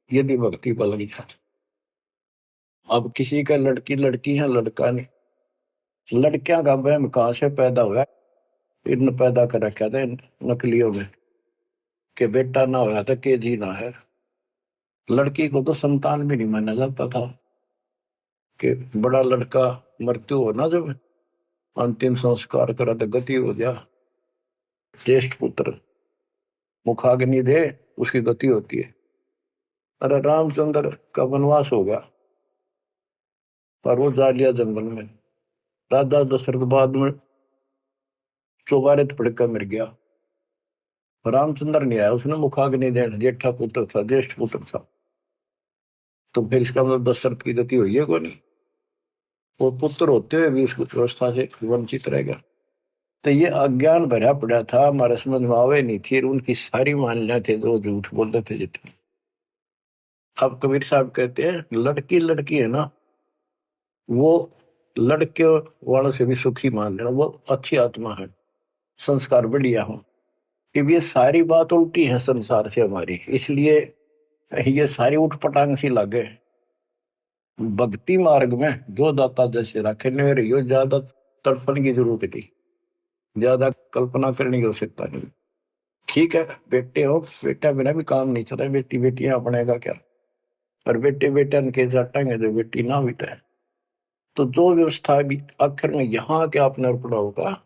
यदि भक्ति पर लग जाती। अब किसी का लड़की लड़की है, लड़का नहीं। लड़कियां का वहम कहां से पैदा हुआ? इन पैदा कर रखा था इन नकलियों में कि बेटा ना होया था के जी ना है। लड़की को तो संतान भी नहीं माना जाता था कि बड़ा लड़का मृत्यु हो ना, जब अंतिम संस्कार करा तो गति हो गया। ज्येष्ठ पुत्र मुखाग्नि दे, उसकी गति होती है। अरे रामचंद्र का वनवास हो गया, पर वो जा लिया जंगल में। राजा दशरथ बाद में चौबारे पड़कर मर गया। रामचंद्र नहीं आया, उसने मुखाग्नि देना, जेठा पुत्र था, ज्येष्ठ पुत्र था। तो फिर इसका मतलब दशरथ की गति हुई है को नहीं? वो पुत्र होते हुए भी उसकी व्यवस्था से वंचित रह गया। तो ये अज्ञान भरा पड़ा था, हमारे समझ में आवे नहीं थी। उनकी सारी मान्यता थे जो झूठ बोलते थे जितने। अब कबीर साहब कहते हैं लड़की लड़की है ना, वो लड़के वालों से भी सुखी मान लेना, वो अच्छी आत्मा है, संस्कार बढ़िया हो। अब ये सारी बात उल्टी है संसार से हमारी, इसलिए ये सारी उठपटांग सी लगे। भक्ति मार्ग में जो दाता जैसे रखे न रही, ज्यादा तड़पने की जरूरत थी, ज्यादा कल्पना करने की आवश्यकता नहीं। ठीक है, बेटे हो, बेटा बिना भी काम नहीं चला, बेटी बेटियां अपनेगा क्या। और बेटे बेटा के जाटेंगे जो बेटी ना भी है। तो जो व्यवस्था भी आखिर में यहाँ के आपने अर्पणा होगा,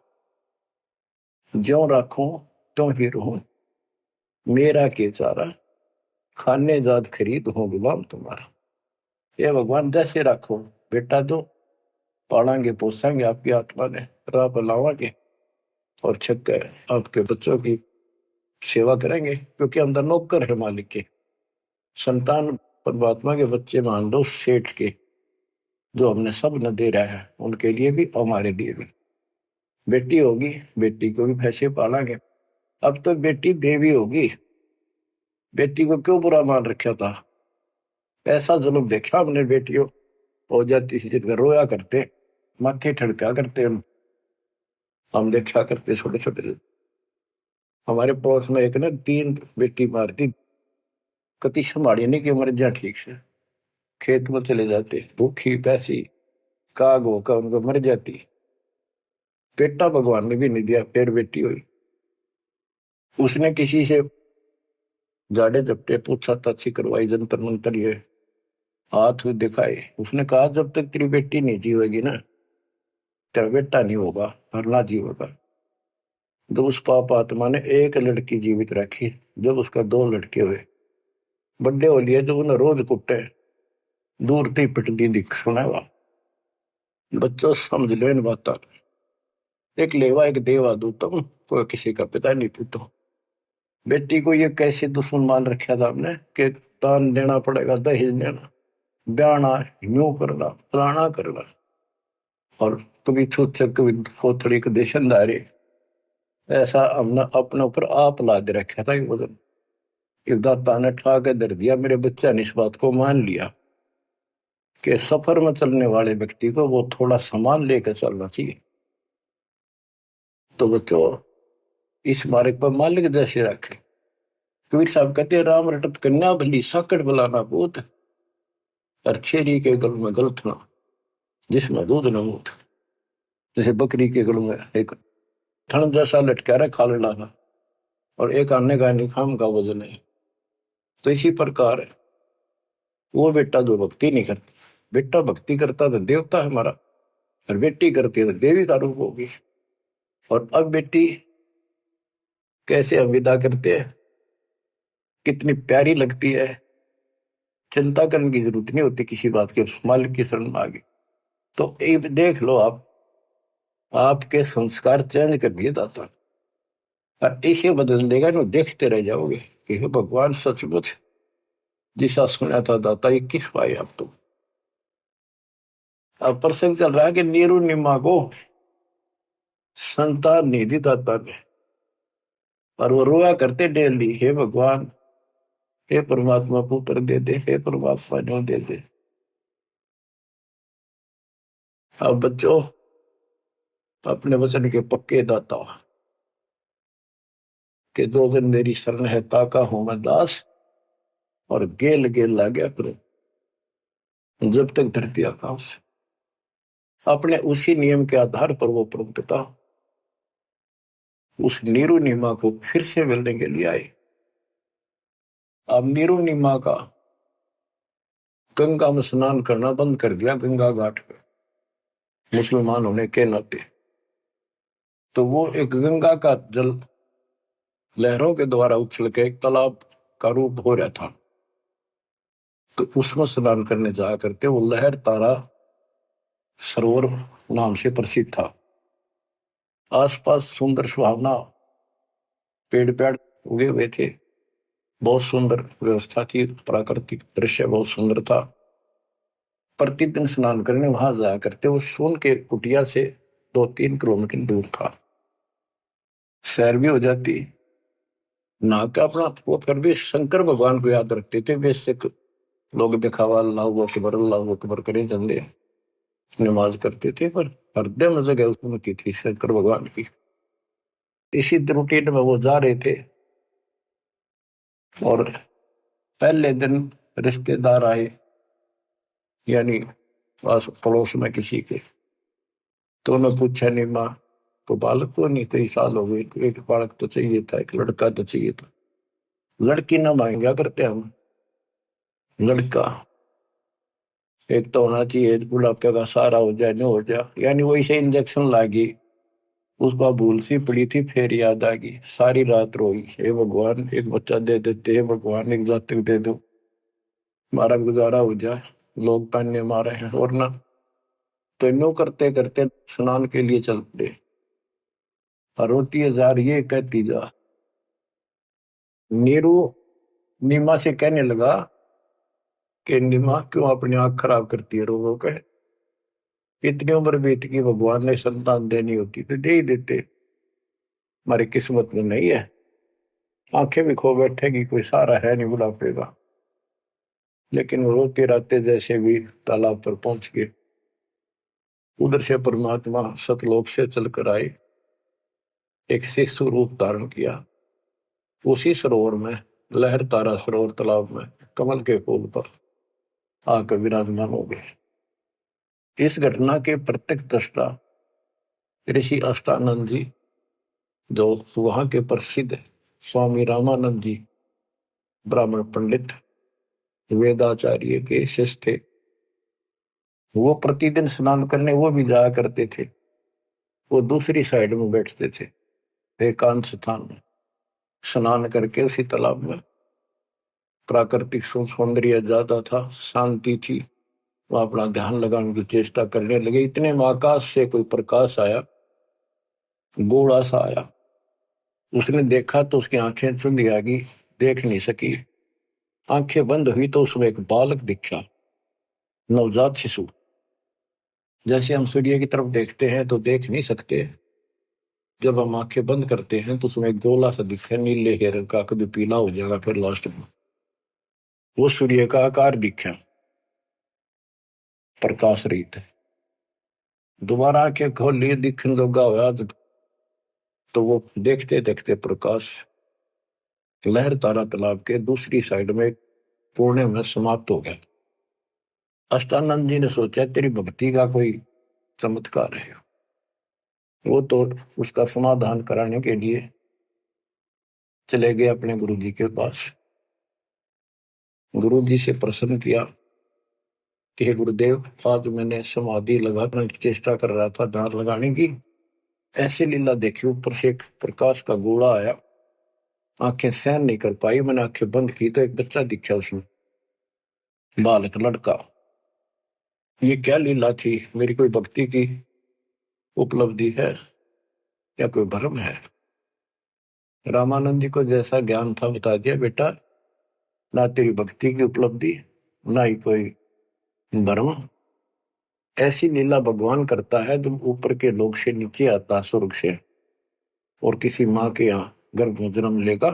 ज्यो राखूं त्यों ही रहूं, मेरा के चारा खाने जात खरीद हो गुलाम तुम्हारा। ये भगवान जैसे रखो, बेटा जो पालेंगे पोसेंगे आपकी आत्मा ने, राह पर लावांगे, और छक आपके बच्चों की सेवा करेंगे, क्योंकि अंदर नौकर है मालिक के। संतान परमात्मा के बच्चे मान लो, सेठ के, जो हमने सब न दे रहा है, उनके लिए भी हमारे लिए भी। बेटी होगी, बेटी को भी पैसे पालेंगे। अब तो बेटी देवी होगी, बेटी को क्यों बुरा मान रखा था? ऐसा जुल्म देखा हमने। बेटियों हो जाती थी जिनका रोया करते, माथे ठड़का करते, हम देखा करते छोटे छोटे। हमारे पड़ोस में एक ने 3 बेटी मार दी, कति संभाली नहीं कि मर जा ठीक से। खेत में चले जाते भूखी पैसी, काग होकर उनको मर जाती। बेटा भगवान ने भी नहीं दिया, फिर बेटी हुई। उसने किसी से जाड़े झपटे पूछा ताछी करवाई, जंतर मंतर ये हाथ दिखाए। उसने कहा जब तक तेरी बेटी नहीं जीवेगी ना, तेरा बेटा नहीं होगा, मरना जीवेगा। जब उस पाप आत्मा ने एक लड़की जीवित रखी, जब उसका 2 लड़के हुए, बड्डे हो लिए, जब उन्हें रोज कुटे, दूर थी पिटती दिख सुनावा। बच्चों समझ लो इन बात। एक लेवा एक देवा दूतम, कोई किसी का पिता नहीं पूतो। बेटी को ये कैसे दुश्मन मान रखा था हमने कि दान देना पड़ेगा, दहेज देना, ब्याना, यूं करना, फलाना करना, और कभी छूत कभी खोथड़ी के देशनदारी। ऐसा हमने अपने ऊपर आप लाद रखा था। वजन दाता ने ठा के दर दिया। मेरे बच्चा ने इस बात को मान लिया कि सफर में चलने वाले व्यक्ति को वो थोड़ा सामान लेकर चलना चाहिए। तो बच्चों, इस मार्ग पर मालिक जैसे रखे। कबीर साहब कहते हैं, राम रटत कन्या भली साकट बुलाना पूत, और छेरी के गल में गलथना जिसमें दूध न मूत। जैसे बकरी के गल में एक थन जैसा लटका रहा खाल लाना, और एक आने का निखाम का वजन है। तो इसी प्रकार वो बेटा जो भक्ति नहीं करता, बेटा भक्ति करता तो देवता है हमारा, और बेटी करती है तो देवी का रूप होगी। और अब बेटी कैसे हम विदा करते हैं, कितनी प्यारी लगती है, चिंता करने की जरूरत नहीं होती किसी बात की, मालिक की शरण में आ गई तो एक देख लो आप, आपके संस्कार चेंज कर दिए दाता, और इसे बदल देगा ना, देखते रह जाओगे कि हे भगवान सचमुच जिसा सुना था दाता ये किस पाए आप। तो अब प्रसंग चल रहा है कि नीरू निमा को संतान नहीं दी दाता ने, और वो रोया करते डेली, हे भगवान, हे परमात्मा पुत्र दे दे, हे परमात्मा जो दे दे। अब बच्चों अपने वचन के पक्के दाता के, दो दिन मेरी शरण है ताका हूं मैं दास, और गेल गेल ला गया करो जब तक धरती आकाश। अपने उसी नियम के आधार पर वो परम पिता उस नीरू नीमा को फिर से मिलने के लिए आए। अब नीरू नीमा का गंगा में स्नान करना बंद कर दिया, गंगा घाट पे मुसलमान होने के नाते। तो वो एक गंगा का जल लहरों के द्वारा उछल के एक तालाब का रूप हो रहा था, तो उसमें स्नान करने जाया करते। वो लहर तारा सरोवर नाम से प्रसिद्ध था। आसपास सुंदर सुहावना पेड़ पेड़ उगे हुए थे, बहुत सुंदर व्यवस्था थी, प्राकृतिक दृश्य बहुत सुंदर था। प्रतिदिन स्नान करने वहां जाया करते। वो सोन के कुटिया से 2-3 किलोमीटर दूर था, सैर भी हो जाती, नहा के अपना वो फिर भी शंकर भगवान को याद रखते थे। बेसिक लोग दिखावा अल्लाह अकबर करे चंदे नमाज करते थे, पर हृदय में जगह उसमें की थी शंकर भगवान की। इसी रूटीन में वो जा रहे थे, और पहले दिन रिश्तेदार आए, यानी पास पड़ोस में किसी के। तो उन्होंने पूछा, नहीं माँ को बालक को नहीं, कई साल हो गए, एक बालक तो चाहिए था, एक लड़का तो चाहिए था। लड़की ना मांगा करते हम, लड़का एक तो होना चाहिए, बुढ़ापे का सहारा हो जाए, नहीं हो जाए। यानी वही से इंजेक्शन लागी, उसका भूल सी पड़ी थी, फिर याद आ गई, सारी रात रोई, हे भगवान एक बच्चा दे देते, हे भगवान एक जातक दे दो, हमारा गुजारा हो जाए, लोग ताने मारे हैं। और ना तो इनो करते करते स्नान के लिए चल पड़े। रोती है जा रही है, कहती जा। नीरू नीमा से कहने लगा कि नीमा क्यों अपनी आंख खराब करती है, रोगों के इतनी उम्र बीत गई, भगवान ने संतान देनी होती तो दे ही देते, हमारी किस्मत में नहीं है, आंखें भी खो बैठेगी, कोई सहारा है नहीं बुढ़ापे का। लेकिन वो रोते रहते जैसे भी तालाब पर पहुंच गए। उधर से परमात्मा सतलोक से चलकर आए, एक शिशु रूप धारण किया। उसी सरोवर में, लहर तारा सरोवर तालाब में कमल के फूल पर आकर विराजमान हो गए। इस घटना के प्रत्यक्ष दृष्टा ऋषि अष्टानंद जी, जो वहां के प्रसिद्ध स्वामी रामानंद जी ब्राह्मण पंडित वेदाचार्य के शिष्य थे, वो प्रतिदिन स्नान करने वो भी जाया करते थे। वो दूसरी साइड में बैठते थे, एकांत स्थान में स्नान करके। उसी तालाब में प्राकृतिक सौंदर्य ज्यादा था, शांति थी, वो अपना ध्यान लगाने की चेष्टा करने लगे। इतने में आकाश से कोई प्रकाश आया, गोला सा आया। उसने देखा तो उसकी आंखें चुंधी आ गई, देख नहीं सकी। आंखें बंद हुई तो उसमें एक बालक दिखा, नवजात शिशु। जैसे हम सूर्य की तरफ देखते हैं तो देख नहीं सकते, जब हम आंखें बंद करते हैं तो उसमें एक गोला सा दिखा, नीले रंग का, कभी पीला हो जाएगा, फिर लास्ट में वो सूर्य का आकार दिखा, प्रकाश रहित। दोबारा आंखें खोल लिए, दिखने लगा हुआ तो तो वो देखते देखते प्रकाश लहर तारा तालाब के दूसरी साइड में कोने में समाप्त हो गया। अष्टानंद जी ने सोचा तेरी भक्ति का कोई चमत्कार है। वो तो उसका समाधान कराने के लिए चले गए अपने गुरु जी के पास। गुरु जी से प्रश्न किया कि हे गुरुदेव, आज मैंने समाधि लगाने की चेष्टा कर रहा था, ध्यान लगाने की, ऐसी लीला देखी, ऊपर से एक प्रकाश का गोला आया, आंखें सहन नहीं कर पाई, मैंने आंखें बंद की तो एक बच्चा दिखा उसमें, बालक लड़का। ये क्या लीला थी? मेरी कोई भक्ति की उपलब्धि है या कोई भ्रम है? रामानंद जी को जैसा ज्ञान था बता दिया, बेटा ना तेरी भक्ति की उपलब्धि ना ही कोई भ्रम। ऐसी लीला भगवान करता है जब ऊपर के लोग से नीचे आता स्वर्ग से और किसी माँ के यहाँ गर्भ में जन्म लेगा,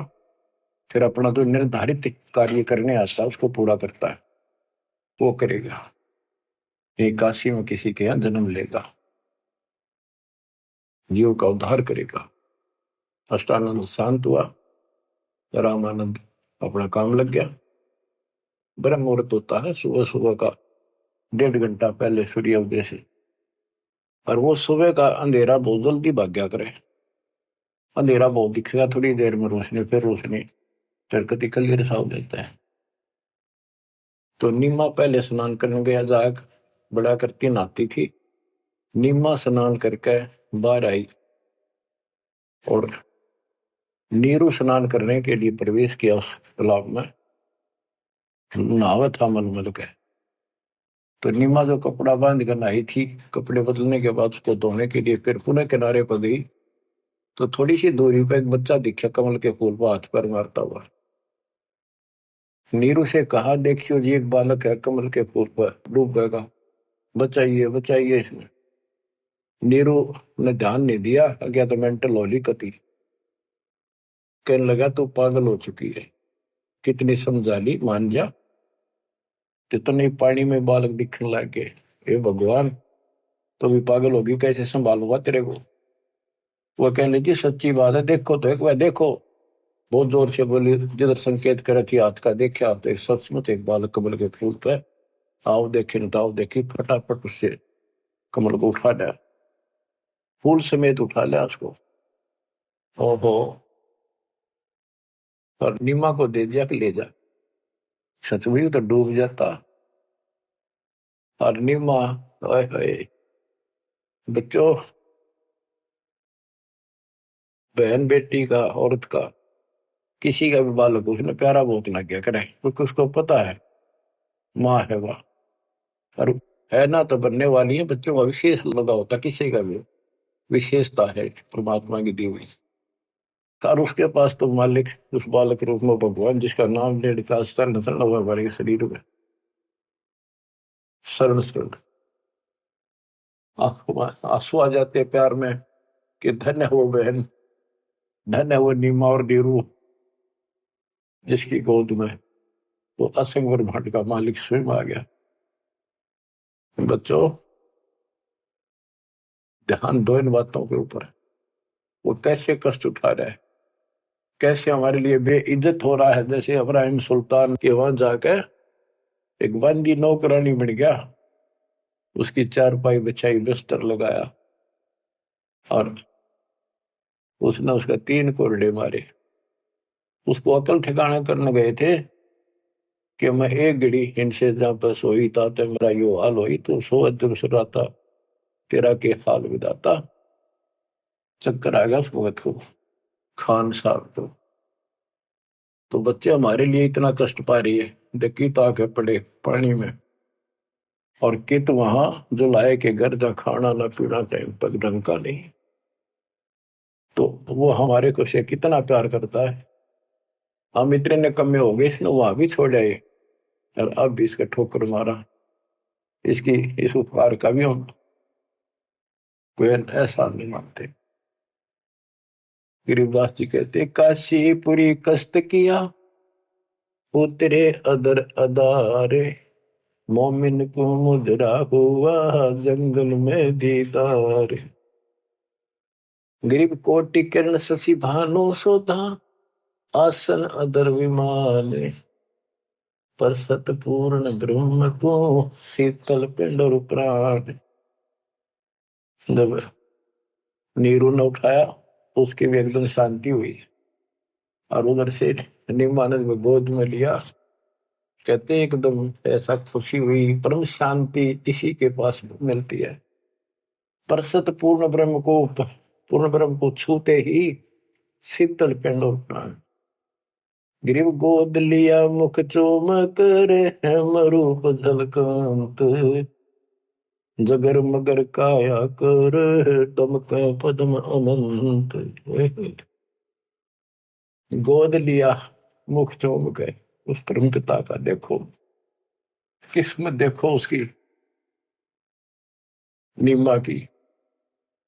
फिर अपना जो निर्धारित कार्य करने आता है उसको पूरा करता है, वो करेगा। एक काशी में किसी के यहाँ जन्म लेगा, जीव का उद्धार करेगा। अष्टानंद शांत हुआ, रामानंद अपना काम लग गया। ब्रह्म मुहूर्त होता है सुबह सुबह का 1.5 घंटा पहले सूर्योदय से, और वो सुबह का अंधेरा बहुत जल्दी भाग गया करे। अंधेरा बहुत दिखेगा, थोड़ी देर में रोशनी, फिर रोशनी, फिर कति क्लियर सा हो जाता है। तो नीमा पहले स्नान करने गया, जाग बड़ा करती नहाती थी। नीमा स्नान करके बाहर आई और नीरू स्नान करने के लिए प्रवेश किया उस तालाब में। नहावा था मलमल के। तो नीमा जो कपड़ा बांध कर नहाई थी, कपड़े बदलने के बाद उसको धोने के लिए फिर पुनः किनारे पर गई, तो थोड़ी सी दूरी पर एक बच्चा दिखा कमल के फूल पर हाथ पर मारता हुआ। नीरू से कहा, देखियो जी एक बालक है कमल के फूल पर डूब गएगा, बचाइए बचाइए इसमें। नीरू ने ध्यान नहीं दिया, अज्ञा तो मेंटल होली कती, कहने लगा तू पागल हो चुकी है, कितनी समझा ली, मान जा। कितने पानी में बालक दिखने लग गए, हे भगवान, तो भी पागल होगी, कैसे संभालूंगा तेरे को? वो कहने लगी सच्ची बात है, देखो तो एक बार देखो। बहुत जोर से बोली, जिधर संकेत करे थी हाथ का, देखा तो एक सचमुच एक बालक कमल के फूल पे, आओ देखे न ताओ देखी, फटाफट उससे कमल को उठा लिया, फूल समेत उठा लिया उसको। ओहो, और नीमा को दे दिया कि ले जा। सच में तो डूब जाता। और नीमा, ओए होए, बच्चों, बहन बेटी का, औरत का, किसी का भी बालक उसने प्यारा बहुत लग गया करे, क्योंकि उसको पता है माँ है वह, और है ना तो बनने वाली है। बच्चों का विशेष लगा होता, किसी का भी विशेषता है परमात्मा की दी हुई। और उसके पास तो मालिक उस बालक रूप में भगवान, जिसका नाम ले लिखा शरण शरण हुआ हमारे शरीर में, शरण शरण। आंसू आ जाते हैं प्यार में कि धन्य है वो बहन, धन्य है वो नीमा और नीरू, जिसकी गोद में वो असंग ब्रह्मांड का मालिक स्वयं आ गया। बच्चों, ध्यान दो इन बातों के ऊपर। वो कैसे कष्ट उठा रहा है, कैसे हमारे लिए बेइज्जत हो रहा है। जैसे इब्राहिम सुल्तान के वहां जाकर एक बंदी नौकरानी बन गया, उसकी चारपाई बिछाई, बिस्तर लगाया, और उसने उसका 3 कोरडे मारे। उसको अकल ठिकाना करने गए थे कि मैं एक घड़ी इनसे जहां पर सोई था तो मेरा यो हाल होई, तो सो अदर सुराता तेरा के हाल विदाता। चक्कर आ गया उस वक्त को, खान साहब को। तो बच्चे हमारे लिए इतना कष्ट पा रही है, देखी ताके पड़े पानी में, और कित वहां जो लाए के घर जा खाना ना पीना टाइम पर ढंग का नहीं। तो वो हमारे को से कितना प्यार करता है। हम इतने निकम्मे हो गए, इसने वहां भी छोड़ आए और अब भी इसका ठोकर मारा। इसकी इस उपकार का भी हम कोई एहसान नहीं मानते। गरीबदास जी कहते, काशीपुरी कष्ट किया उतरे अदर अदारे, मोमिन को मुद्रा हुआ जंगल में दीदार। गरीब कोटि किरण शशि भानु सोधा, आसन अदर विमान, पर सतपूर्ण ब्रह्म को शीतल पिंड और प्राण। जब नीरू ने उठाया तो उसकी भी एकदम शांति हुई, और उधर से निमानंद में गोद में लिया। कहते एकदम ऐसा खुशी हुई, परम शांति इसी के पास मिलती है। पर सतपूर्ण ब्रह्म को, पूर्ण ब्रह्म को छूते ही शीतल पिंड और प्राण। ग्रीव गोद लिया मुख चूम कर, हेम रूप झलकांत, जगर मगर काया कर, दमक पद्म अनंत। गोद लिया मुख चूम के उस परम पिता का, देखो किस्मत, देखो उसकी नीमा की।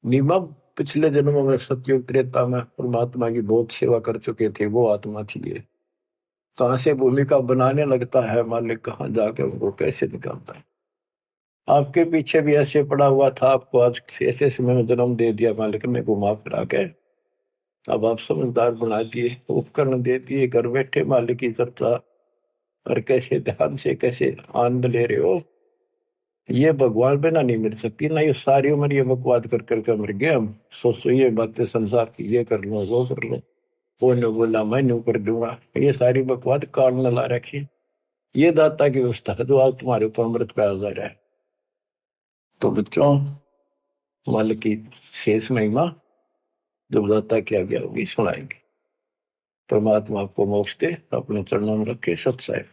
नीमा पिछले जन्मों में सतयुग त्रेता में परमात्मा की बहुत सेवा कर चुके थे, वो आत्मा थी ये। कहां से भूमिका बनाने लगता है मालिक, कहां जाकर उनको कैसे निकालता है। आपके पीछे भी ऐसे पड़ा हुआ था, आपको आज ऐसे समय में जन्म दे दिया मालिक ने घुमा फिरा के। अब आप समझदार बना दिए, उपकरण दे दिए, घर बैठे मालिक की चर्चा, और कैसे ध्यान से कैसे आनंद ले रहे हो। ये भगवान बिना नहीं मिल सकती ना। ये सारी उम्र ये बकवाद कर करके मर गए हम। सोचो ये बातें संसार की, ये कर लो वो कर लो, वो ने बोला मैं न्यू कर दूंगा, ये सारी बकवाद कान न ला रखी। ये दाता की व्यवस्था है जो आज तुम्हारे ऊपर अमृत पे आ जा रहा है। तो बच्चों, मालिक की शेष महिमा जो दाता की आज्ञा होगी सुनाएंगे। परमात्मा आपको मोक्ष दे, अपने चरणों में रखे। सत्साई।